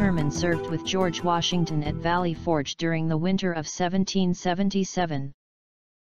Sherman served with George Washington at Valley Forge during the winter of 1777.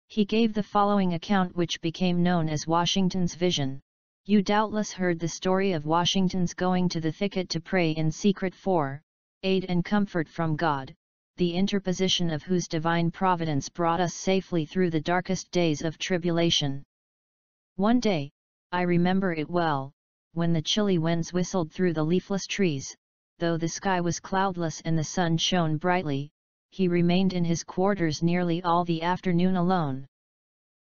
He gave the following account, which became known as Washington's Vision. You doubtless heard the story of Washington's going to the thicket to pray in secret for aid and comfort from God, the interposition of whose divine providence brought us safely through the darkest days of tribulation. One day, I remember it well, when the chilly winds whistled through the leafless trees, though the sky was cloudless and the sun shone brightly, he remained in his quarters nearly all the afternoon alone.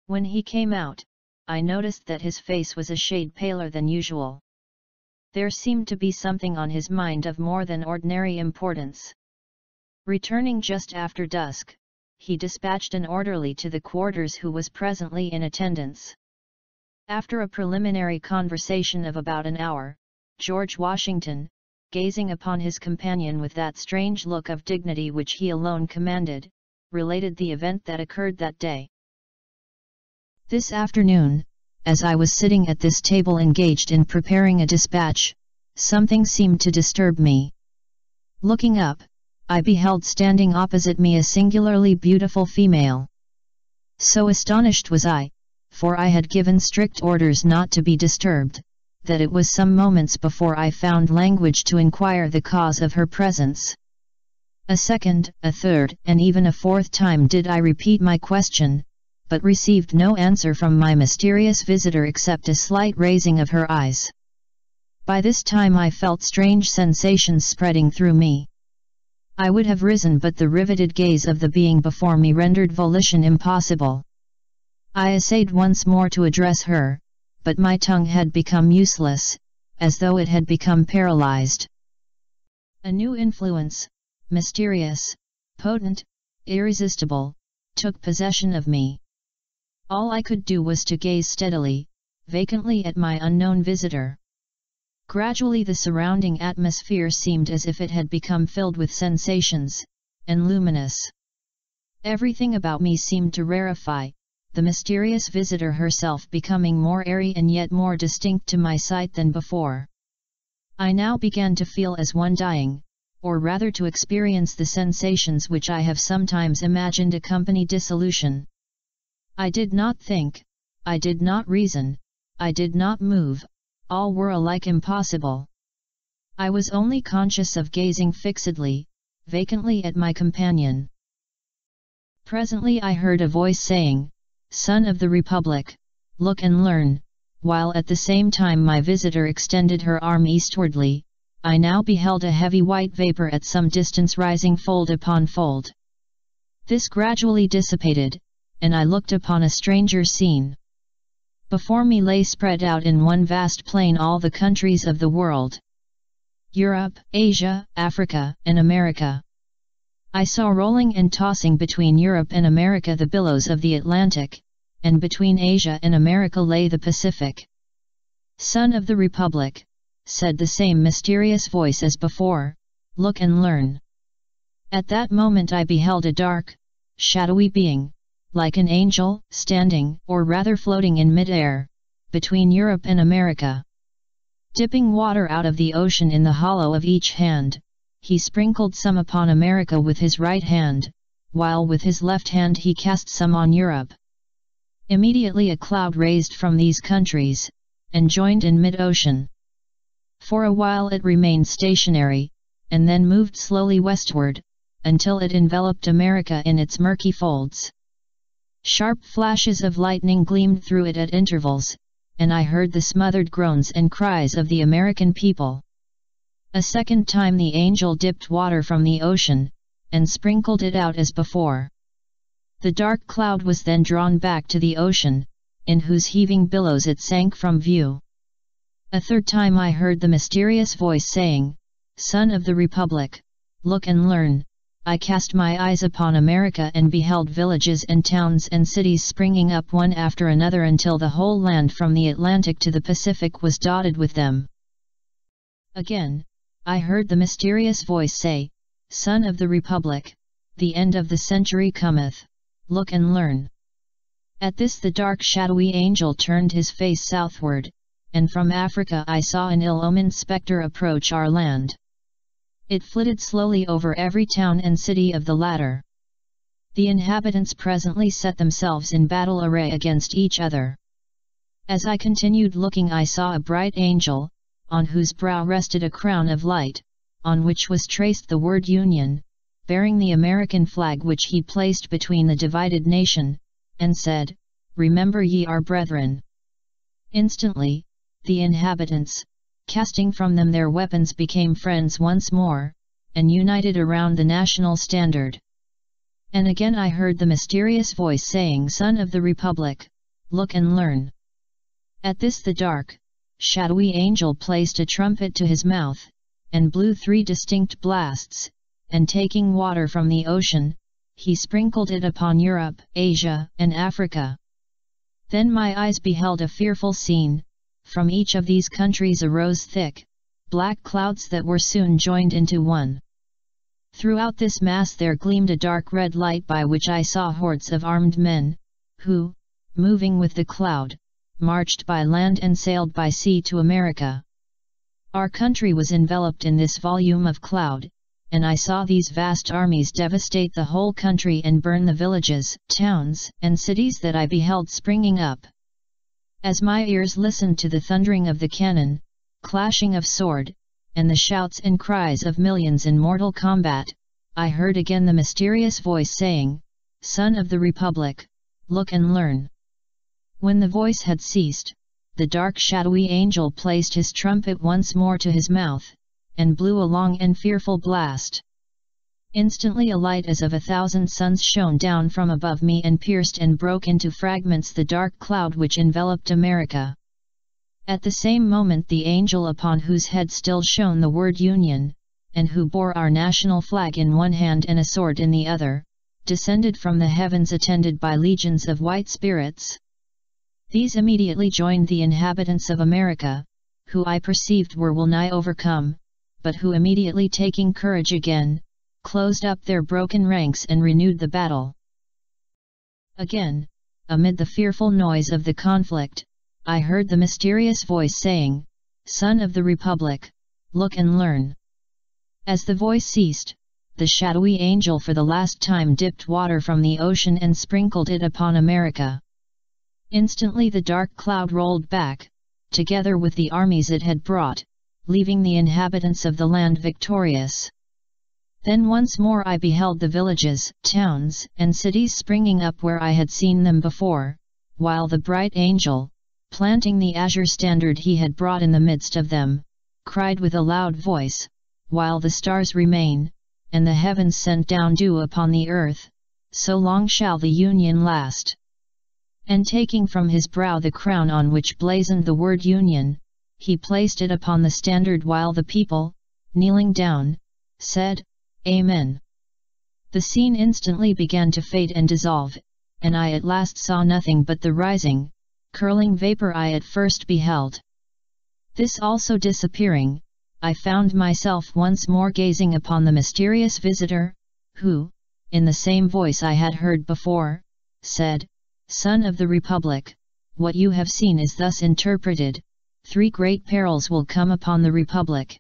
When he came out, I noticed that his face was a shade paler than usual. There seemed to be something on his mind of more than ordinary importance. Returning just after dusk, he dispatched an orderly to the quarters who was presently in attendance. After a preliminary conversation of about an hour, George Washington, gazing upon his companion with that strange look of dignity which he alone commanded, related the event that occurred that day. This afternoon, as I was sitting at this table engaged in preparing a dispatch, something seemed to disturb me. Looking up, I beheld standing opposite me a singularly beautiful female. So astonished was I, for I had given strict orders not to be disturbed, that it was some moments before I found language to inquire the cause of her presence. A second, a third, and even a fourth time did I repeat my question, but received no answer from my mysterious visitor except a slight raising of her eyes. By this time I felt strange sensations spreading through me. I would have risen, but the riveted gaze of the being before me rendered volition impossible. I essayed once more to address her, but my tongue had become useless, as though it had become paralyzed. A new influence, mysterious, potent, irresistible, took possession of me. All I could do was to gaze steadily, vacantly at my unknown visitor. Gradually the surrounding atmosphere seemed as if it had become filled with sensations, and luminous. Everything about me seemed to rarefy, the mysterious visitor herself becoming more airy and yet more distinct to my sight than before. I now began to feel as one dying, or rather to experience the sensations which I have sometimes imagined accompany dissolution. I did not think, I did not reason, I did not move, all were alike impossible. I was only conscious of gazing fixedly, vacantly at my companion. Presently I heard a voice saying, "Son of the Republic, look and learn," while at the same time my visitor extended her arm eastwardly. I now beheld a heavy white vapor at some distance rising fold upon fold. This gradually dissipated, and I looked upon a stranger scene. Before me lay spread out in one vast plain all the countries of the world. Europe, Asia, Africa, and America. I saw rolling and tossing between Europe and America the billows of the Atlantic, and between Asia and America lay the Pacific. "Son of the Republic," said the same mysterious voice as before, "look and learn." At that moment I beheld a dark, shadowy being, like an angel, standing, or rather floating in mid-air, between Europe and America. Dipping water out of the ocean in the hollow of each hand, he sprinkled some upon America with his right hand, while with his left hand he cast some on Europe. Immediately a cloud raised from these countries, and joined in mid-ocean. For a while it remained stationary, and then moved slowly westward, until it enveloped America in its murky folds. Sharp flashes of lightning gleamed through it at intervals, and I heard the smothered groans and cries of the American people. A second time the angel dipped water from the ocean, and sprinkled it out as before. The dark cloud was then drawn back to the ocean, in whose heaving billows it sank from view. A third time I heard the mysterious voice saying, "Son of the Republic, look and learn." I cast my eyes upon America and beheld villages and towns and cities springing up one after another until the whole land from the Atlantic to the Pacific was dotted with them. Again, I heard the mysterious voice say, "Son of the Republic, the end of the century cometh, look and learn." At this the dark shadowy angel turned his face southward, and from Africa I saw an ill-omened spectre approach our land. It flitted slowly over every town and city of the latter. The inhabitants presently set themselves in battle array against each other. As I continued looking, I saw a bright angel, on whose brow rested a crown of light, on which was traced the word Union, bearing the American flag, which he placed between the divided nation, and said, "Remember ye our brethren." Instantly, the inhabitants, casting from them their weapons, became friends once more, and united around the national standard. And again I heard the mysterious voice saying, "Son of the Republic, look and learn." At this the dark, shadowy angel placed a trumpet to his mouth, and blew 3 distinct blasts, and taking water from the ocean, he sprinkled it upon Europe, Asia, and Africa. Then my eyes beheld a fearful scene. From each of these countries arose thick, black clouds that were soon joined into one. Throughout this mass there gleamed a dark red light, by which I saw hordes of armed men, who, moving with the cloud, marched by land and sailed by sea to America. Our country was enveloped in this volume of cloud, and I saw these vast armies devastate the whole country and burn the villages, towns, and cities that I beheld springing up. As my ears listened to the thundering of the cannon, clashing of sword, and the shouts and cries of millions in mortal combat, I heard again the mysterious voice saying, "Son of the Republic, look and learn." When the voice had ceased, the dark shadowy angel placed his trumpet once more to his mouth, and blew a long and fearful blast. Instantly a light as of 1,000 suns shone down from above me and pierced and broke into fragments the dark cloud which enveloped America. At the same moment the angel, upon whose head still shone the word Union, and who bore our national flag in one hand and a sword in the other, descended from the heavens attended by legions of white spirits. These immediately joined the inhabitants of America, who I perceived were well nigh overcome, but who immediately taking courage again, closed up their broken ranks and renewed the battle. Again, amid the fearful noise of the conflict, I heard the mysterious voice saying, "Son of the Republic, look and learn." As the voice ceased, the shadowy angel for the last time dipped water from the ocean and sprinkled it upon America. Instantly the dark cloud rolled back, together with the armies it had brought, leaving the inhabitants of the land victorious. Then once more I beheld the villages, towns, and cities springing up where I had seen them before, while the bright angel, planting the azure standard he had brought in the midst of them, cried with a loud voice, "While the stars remain, and the heavens sent down dew upon the earth, so long shall the Union last." And taking from his brow the crown on which blazoned the word Union, he placed it upon the standard, while the people, kneeling down, said, "Amen." The scene instantly began to fade and dissolve, and I at last saw nothing but the rising, curling vapor I at first beheld. This also disappearing, I found myself once more gazing upon the mysterious visitor, who, in the same voice I had heard before, said, "Son of the Republic, what you have seen is thus interpreted: 3 great perils will come upon the Republic.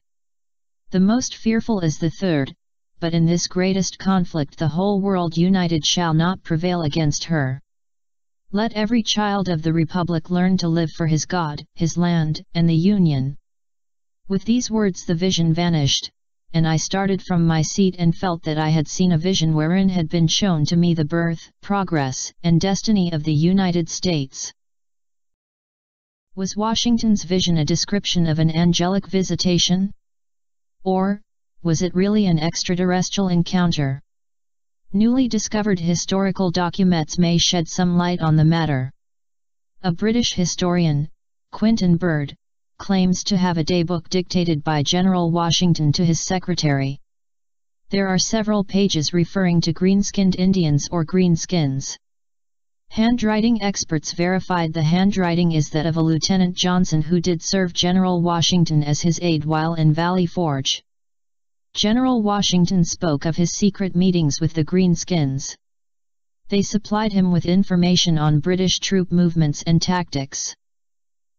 The most fearful is the third, but in this greatest conflict the whole world united shall not prevail against her. Let every child of the Republic learn to live for his God, his land, and the Union." With these words the vision vanished, and I started from my seat and felt that I had seen a vision wherein had been shown to me the birth, progress, and destiny of the United States. Was Washington's vision a description of an angelic visitation? Or, was it really an extraterrestrial encounter? Newly discovered historical documents may shed some light on the matter. A British historian, Quintin Bird, claims to have a daybook dictated by General Washington to his secretary. There are several pages referring to green-skinned Indians or greenskins. Handwriting experts verified the handwriting is that of a Lieutenant Johnson who did serve General Washington as his aide while in Valley Forge. General Washington spoke of his secret meetings with the greenskins. They supplied him with information on British troop movements and tactics.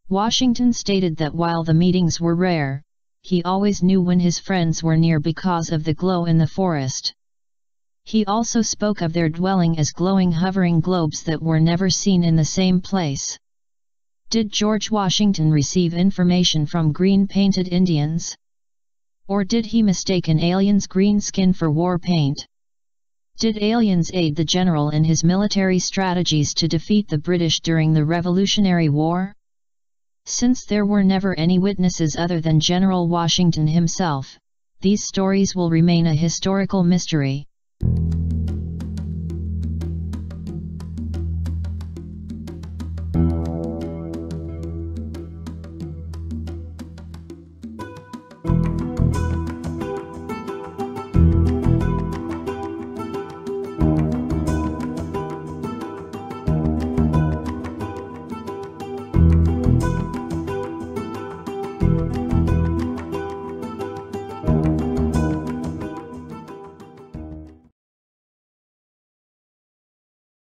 Washington stated that while the meetings were rare, he always knew when his friends were near because of the glow in the forest. He also spoke of their dwelling as glowing hovering globes that were never seen in the same place. Did George Washington receive information from green-painted Indians? Or did he mistake an alien's green skin for war paint? Did aliens aid the general in his military strategies to defeat the British during the Revolutionary War? Since there were never any witnesses other than General Washington himself, these stories will remain a historical mystery.